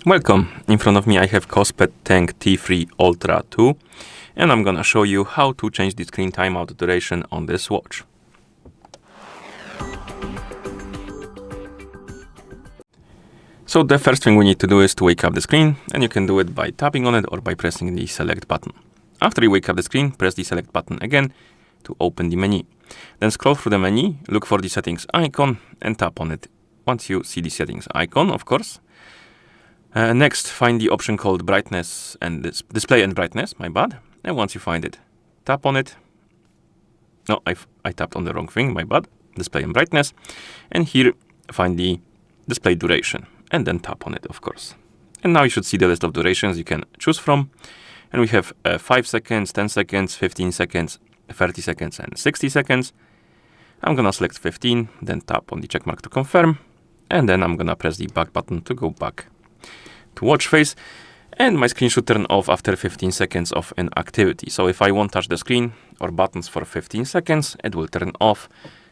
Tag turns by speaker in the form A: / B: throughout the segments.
A: Welcome. In front of me I have KOSPET Tank T3 Ultra 2, and I'm gonna show you how to change the screen timeout duration on this watch. So the first thing we need to do is to wake up the screen, and you can do it by tapping on it or by pressing the select button. After you wake up the screen, press the select button again to open the menu. Then scroll through the menu, look for the settings icon and tap on it once you see the settings icon, of course. Next, find the option called brightness and display and brightness, my bad. And once you find it, tap on it. No, I tapped on the wrong thing, my bad. Display and brightness. And here, find the display duration and then tap on it, of course. And now you should see the list of durations you can choose from. And we have 5 seconds, 10 seconds, 15 seconds, 30 seconds, and 60 seconds. I'm gonna select 15, then tap on the checkmark to confirm. And then I'm gonna press the back button to go back to watch face, and my screen should turn off after 15 seconds of inactivity. So if I won't touch the screen or buttons for 15 seconds, it will turn off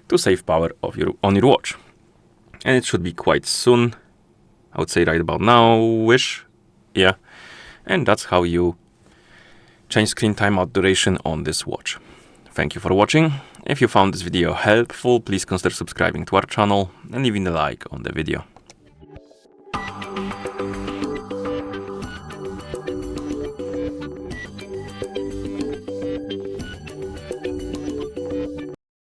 A: to save power on your watch. And it should be quite soon. I would say right about now-ish. Yeah. And that's how you change screen timeout duration on this watch. Thank you for watching. If you found this video helpful, please consider subscribing to our channel and leaving a like on the video.